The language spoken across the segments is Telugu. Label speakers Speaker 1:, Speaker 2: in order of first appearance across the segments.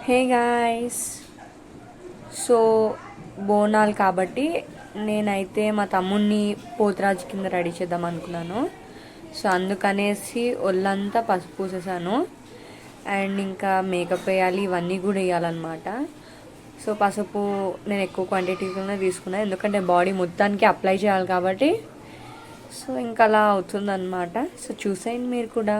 Speaker 1: Hey guys. సో బోనాలు కాబట్టి నేనైతే మా తమ్ముడిని పోతురాజు కింద రెడీ చేద్దాం అనుకున్నాను. సో అందుకనేసి ఒళ్ళంతా పసుపు పూసేసాను. అండ్ ఇంకా మేకప్ వేయాలి, ఇవన్నీ కూడా వేయాలన్నమాట. సో పసుపు నేను ఎక్కువ క్వాంటిటీలోనే తీసుకున్నాను, ఎందుకంటే బాడీ మొత్తానికి అప్లై చేయాలి కాబట్టి. సో ఇంకా అలా అవుతుందన్నమాట. సో చూసేయండి మీరు కూడా.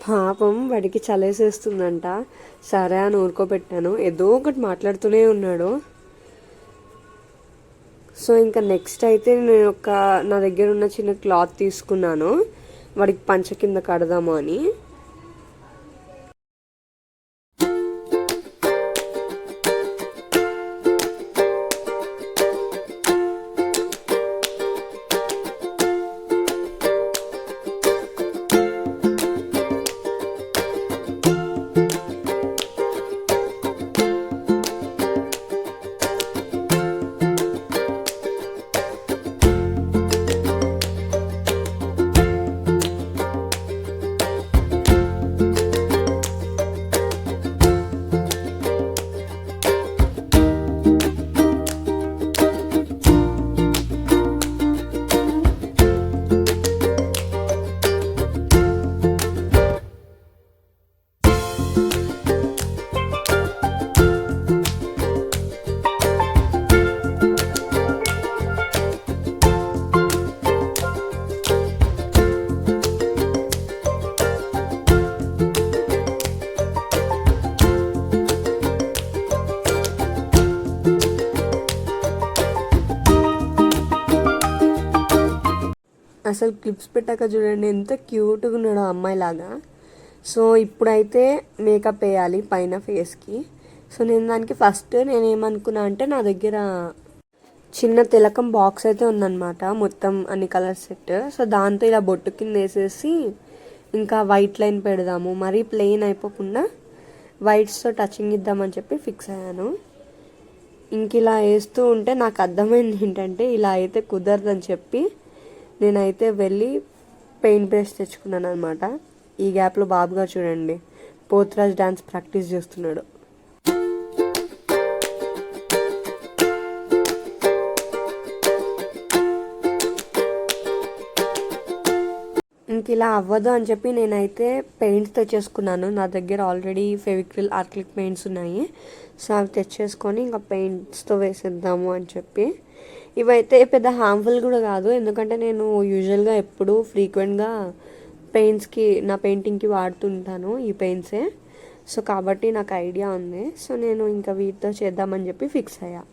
Speaker 1: పాపం వాడికి చలేసేస్తుందంట. సరే అని ఊరుకోబెట్టాను. ఏదో ఒకటి మాట్లాడుతూనే ఉన్నాడు. సో ఇంకా నెక్స్ట్ అయితే నేను నా దగ్గర ఉన్న చిన్న క్లాత్ తీసుకున్నాను, వాడికి పంచ కింద కడదాము అని. అసలు క్లిప్స్ పెట్టాక చూడండి ఎంత క్యూట్గా ఉన్నాడో అమ్మాయిలాగా. సో ఇప్పుడైతే మేకప్ వేయాలి పైన ఫేస్కి. సో నేను దానికి ఫస్ట్ నేనేమనుకున్నా అంటే, నా దగ్గర చిన్న తిలకం బాక్స్ అయితే ఉందన్నమాట, మొత్తం అన్ని కలర్ సెట్. సో దాంతో ఇలా బొట్టు కింద వేసేసి ఇంకా వైట్ లైన్ పెడదాము, మరీ ప్లెయిన్ అయిపోకుండా వైట్స్తో టచింగ్ ఇద్దామని చెప్పి ఫిక్స్ అయ్యాను. ఇంక ఇలా వేస్తూ ఉంటే నాకు అర్థమైంది ఏంటంటే, ఇలా అయితే కుదరదని చెప్పి నేనైతే వెళ్ళి పెయింట్ బ్రష్ తెచ్చుకున్నాను అనమాట. ఈ గ్యాప్లో బాబుగా చూడండి పోతురాజ్ డాన్స్ ప్రాక్టీస్ చేస్తున్నాడు. ఇంక ఇలా అవ్వదు అని చెప్పి నేనైతే పెయింట్స్ తెచ్చేసుకున్నాను. నా దగ్గర ఆల్రెడీ ఫెవిక్రిల్ ఆర్క్లిక్ పెయింట్స్ ఉన్నాయి. సో అవి తెచ్చేసుకొని ఇంకా పెయింట్స్తో వేసేద్దాము అని చెప్పి. ఇవైతే పెద్ద హార్మ్ఫుల్ కూడా కాదు, ఎందుకంటే నేను యూజువల్గా ఎప్పుడు ఫ్రీక్వెంట్గా నా పెయింటింగ్కి వాడుతుంటాను ఈ పెయింట్సే. సో కాబట్టి నాకు ఐడియా ఉంది. సో నేను ఇంకా వీటితో చేద్దామని చెప్పి ఫిక్స్ అయ్యా.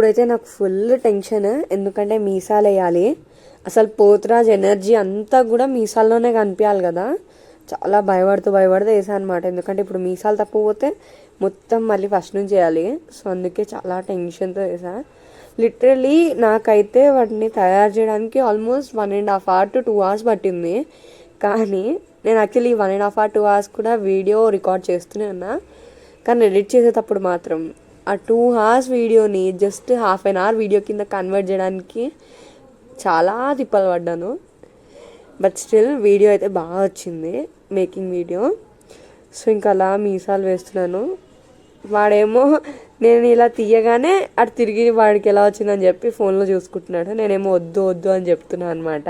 Speaker 1: ఇప్పుడైతే నాకు ఫుల్ టెన్షన్, ఎందుకంటే మీసాలు వేయాలి. అసలు పోతురాజ్ ఎనర్జీ అంతా కూడా మీసాల్లోనే కనిపించాలి కదా. చాలా భయపడుతూ వేసాను అనమాట. ఎందుకంటే ఇప్పుడు మీసాలు తప్పిపోతే మొత్తం మళ్ళీ ఫస్ట్ నుంచి చేయాలి. సో అందుకే చాలా టెన్షన్తో వేసా. లిటరలీ నాకైతే వాటిని తయారు చేయడానికి ఆల్మోస్ట్ 1.5 hours to 2 hours పట్టింది. కానీ నేను యాక్చువల్లీ 1.5 hours 2 hours కూడా వీడియో రికార్డ్ చేస్తూనే ఉన్నా. కానీ ఎడిట్ చేసేటప్పుడు మాత్రం ఆ 2 hours వీడియోని జస్ట్ ½ an hour వీడియో కింద కన్వర్ట్ చేయడానికి చాలా తిప్పలు పడ్డాను. బట్ స్టిల్ వీడియో అయితే బాగా వచ్చింది, మేకింగ్ వీడియో. సో ఇంకా అలా మీసాలు వేస్తున్నాను. వాడేమో నేను ఇలా తీయగానే అటు తిరిగి వాడికి ఎలా వచ్చిందని చెప్పి ఫోన్లో చూసుకుంటున్నాడు. నేనేమో వద్దు వద్దు అని చెప్తున్నాను అనమాట.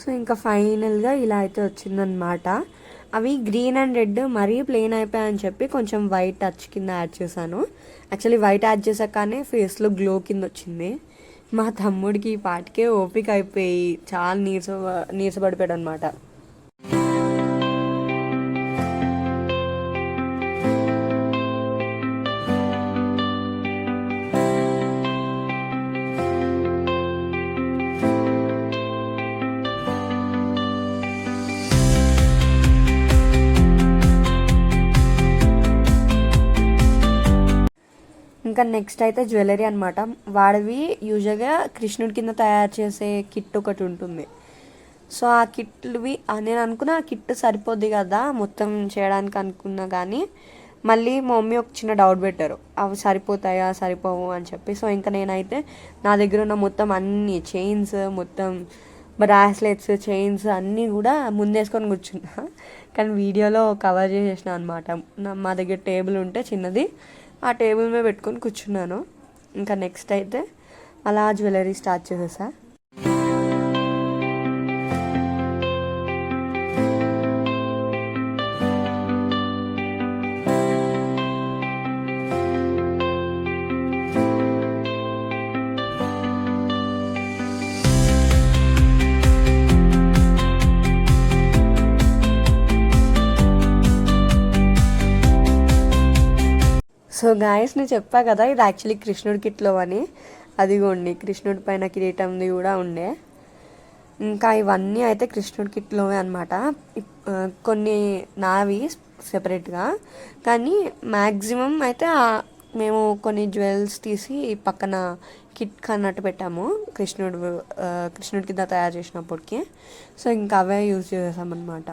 Speaker 1: సో ఇంకా ఫైనల్గా ఇలా అయితే వచ్చిందనమాట. అవి గ్రీన్ అండ్ రెడ్ మరీ ప్లెయిన్ అయిపోయాయని చెప్పి కొంచెం వైట్ టచ్ కింద యాడ్ చేశాను. యాక్చువల్లీ వైట్ యాడ్ చేశాకనే ఫేస్లో గ్లో కింద వచ్చింది. మా తమ్ముడికి ఈ పాటికే ఓపిక అయిపోయి చాలా నీరసపడిపోయాడు అనమాట. ఇంకా నెక్స్ట్ అయితే జ్యువెలరీ అనమాట. వాడివి యూజువల్గా కృష్ణుడి కింద తయారు చేసే కిట్ ఒకటి ఉంటుంది. సో ఆ కిట్వి నేను అనుకున్న ఆ కిట్ సరిపోద్ది కదా మొత్తం చేయడానికి అనుకున్నా. కానీ మళ్ళీ మా మమ్మీ ఒక చిన్న డౌట్ పెట్టారు, అవి సరిపోతాయా సరిపోవు అని చెప్పి. సో ఇంకా నేనైతే నా దగ్గర ఉన్న మొత్తం అన్ని చైన్స్, మొత్తం బ్రాస్లెట్స్, చైన్స్ అన్నీ కూడా ముందేసుకొని కూర్చున్నా. కానీ వీడియోలో కవర్ చేసేసిన అనమాట. మా దగ్గర టేబుల్ ఉంటే చిన్నది, ఆ టేబుల్ మీద పెట్టుకొని కూర్చున్నాను. ఇంకా నెక్స్ట్ అయితే అలా జ్యువెలరీ స్టార్ట్ చేసేసా. సో గాయస్ నేను చెప్పా కదా ఇది యాక్చువల్లీ కృష్ణుడి కిట్లో అని. అదిగోండి కృష్ణుడి పైన కిరీటంది కూడా ఉండే. ఇంకా ఇవన్నీ అయితే కృష్ణుడి కిట్లోవే అనమాట. కొన్ని నావి సెపరేట్గా, కానీ మ్యాక్సిమం అయితే మేము కొన్ని జ్యువెల్స్ తీసి పక్కన కిట్ అన్నట్టు పెట్టాము కృష్ణుడి కింద తయారు చేసినప్పటికి. సో ఇంకా అవే యూజ్ చేసామన్నమాట.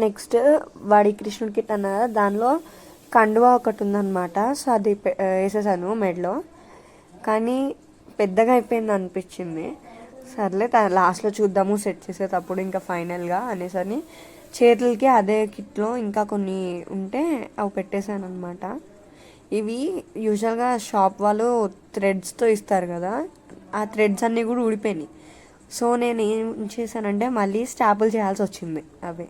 Speaker 1: నెక్స్ట్ వాడి కృష్ణుడి కిట్ అన్న కదా, దానిలో కండువా ఒకటి ఉందన్నమాట. సో అది వేసేసాను మెడలో, కానీ పెద్దగా అయిపోయింది అనిపించింది. సర్లే లాస్ట్లో చూద్దాము సెట్ చేసేటప్పుడు ఇంకా ఫైనల్గా అనేసరి చేతులకి అదే కిట్లో ఇంకా కొన్ని ఉంటే అవి పెట్టేశాను అనమాట. ఇవి యూజువల్గా షాప్ వాళ్ళు థ్రెడ్స్తో ఇస్తారు కదా, ఆ థ్రెడ్స్ అన్నీ కూడా ఊడిపోయినాయి. సో నేను ఏం చేశానంటే మళ్ళీ స్టాపుల్ చేయాల్సి వచ్చింది అవి.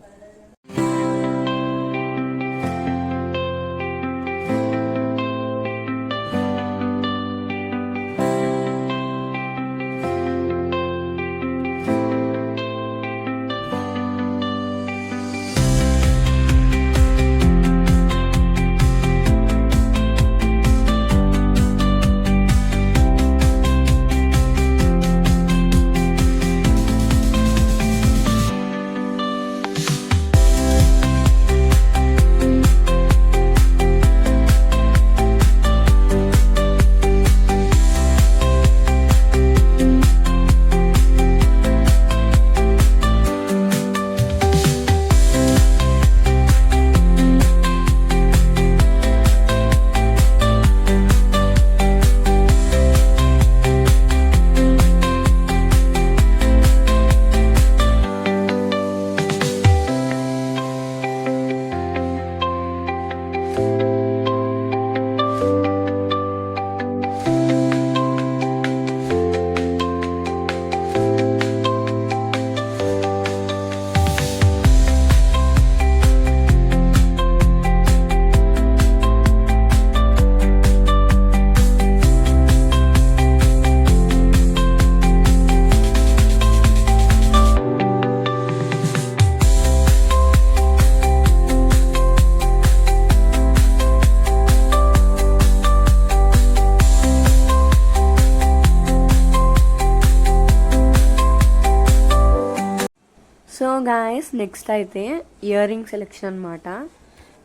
Speaker 1: సో గాయస్ నెక్స్ట్ అయితే ఇయర్ రింగ్ సెలెక్షన్ అనమాట.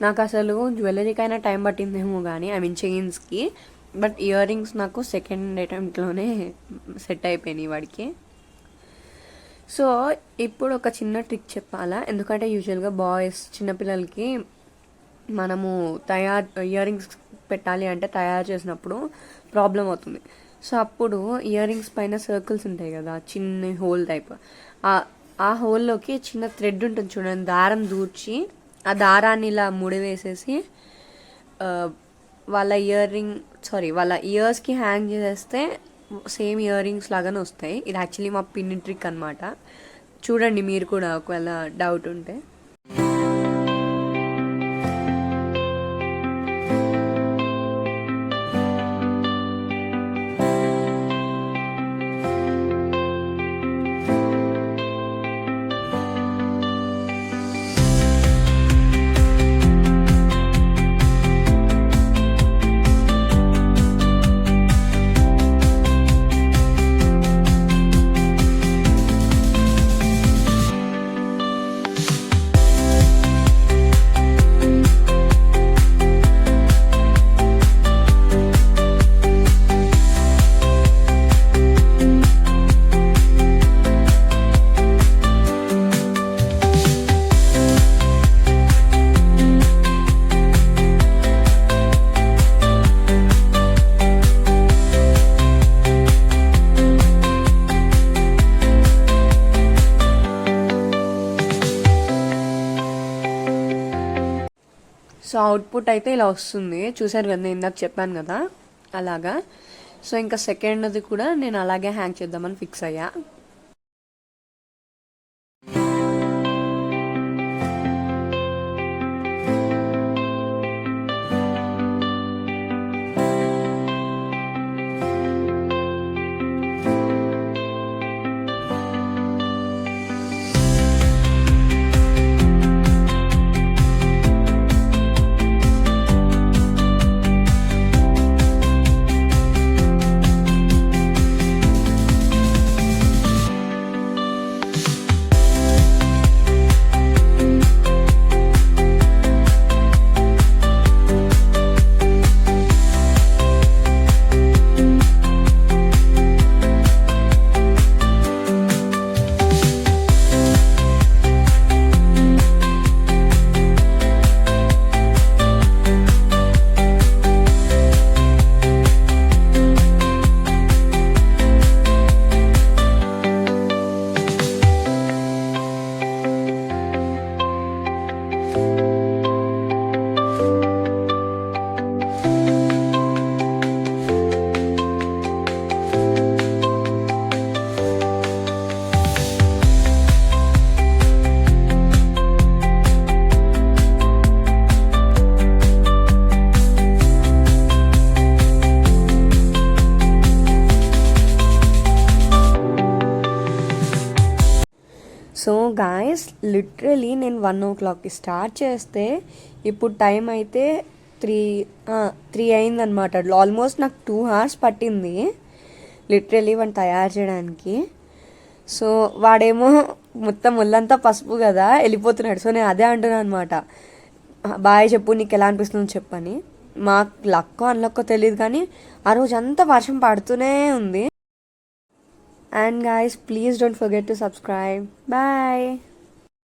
Speaker 1: నాకు అసలు జ్యువెలరీకైనా టైం పట్టిందేమో కానీ, ఐ మీన్ చైన్స్కి, బట్ ఇయర్ రింగ్స్ నాకు సెకండ్ అటెంప్ట్లోనే సెట్ అయిపోయినాయి వాడికి. సో ఇప్పుడు ఒక చిన్న ట్రిక్ చెప్పాలా, ఎందుకంటే యూజువల్గా బాయ్స్ చిన్నపిల్లలకి మనము ఇయర్ రింగ్స్ పెట్టాలి అంటే తయారు చేసినప్పుడు ప్రాబ్లం అవుతుంది. సో అప్పుడు ఇయర్ రింగ్స్ పైన సర్కిల్స్ ఉంటాయి కదా, చిన్న హోల్ టైప్, ఆ హోల్లోకి చిన్న థ్రెడ్ ఉంటుంది చూడండి, దారం దూర్చి ఆ దారాన్ని ఇలా ముడివేసేసి వాళ్ళ వాళ్ళ ఇయర్స్కి హ్యాంగ్ చేసేస్తే సేమ్ ఇయర్ రింగ్స్ లాగానే వస్తాయి. ఇది యాక్చువల్లీ మా పిన్ని ట్రిక్ అనమాట. చూడండి మీరు కూడా ఒకవేళ డౌట్ ఉంటే. సో అవుట్పుట్ అయితే ఇలా వస్తుంది, చూసారు కదా, నేను ఇందాక చెప్పాను కదా అలాగా. సో ఇంకా సెకండ్ది కూడా నేను అలాగే హ్యాంగ్ చేద్దామని ఫిక్స్ అయ్యా. సో గాయస్ లిటరలీ నేను 1 o'clockకి స్టార్ట్ చేస్తే ఇప్పుడు టైం అయితే 3 అయిందనమాట. ఆల్మోస్ట్ నాకు 2 hours పట్టింది లిటరలీ వాడిని తయారు చేయడానికి. సో వాడేమో మొత్తం ఒళ్ళంతా పసుపు కదా వెళ్ళిపోతున్నాడు. సో నేను అదే అంటున్నాను అనమాట, బాయ్ చెప్పు నీకు ఎలా అనిపిస్తుందో చెప్పని. మాకు లక్కో అన్లక్కో తెలియదు కానీ ఆ రోజు అంతా వర్షం పడుతూనే ఉంది. And guys, please don't forget to subscribe. Bye.